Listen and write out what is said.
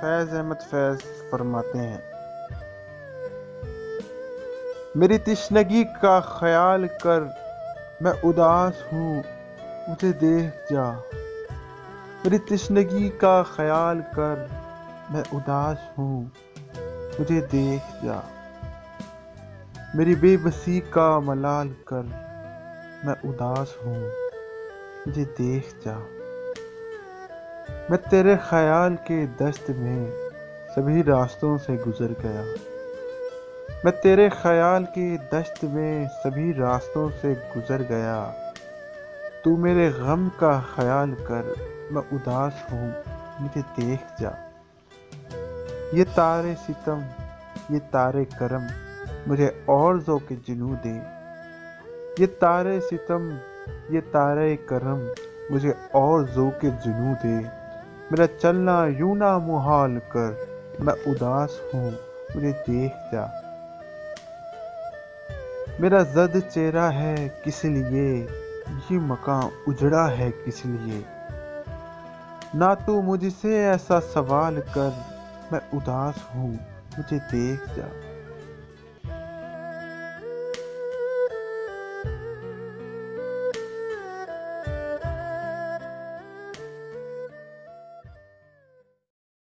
फैज़ अहमद फैज़ फरमाते हैं, मेरी तश्नगी का ख्याल कर, मैं उदास हूँ मुझे देख जा। मेरी तश्नगी का ख्याल कर, मैं उदास हूँ मुझे देख जा। मेरी बेबसी का मलाल कर, मैं उदास हूँ मुझे देख जा। मैं तेरे ख्याल के दस्त में सभी रास्तों से गुजर गया। मैं तेरे ख्याल के दस्त में सभी रास्तों से गुजर गया। तू मेरे गम का ख्याल कर, मैं उदास हूँ मुझे देख जा। ये तारे सितम, ये तारे करम, मुझे और ज़ौक़ जुनू दे। ये तारे सितम, ये तारे करम, मुझे और ज़ौक़ जुनू दे। मेरा चलना यूं ना मुहाल कर, मैं उदास हूँ मुझे देख जा। मेरा जद चेहरा है किस लिए, ये मकान उजड़ा है किस लिए। ना तू मुझसे ऐसा सवाल कर, मैं उदास हूँ मुझे देख जा।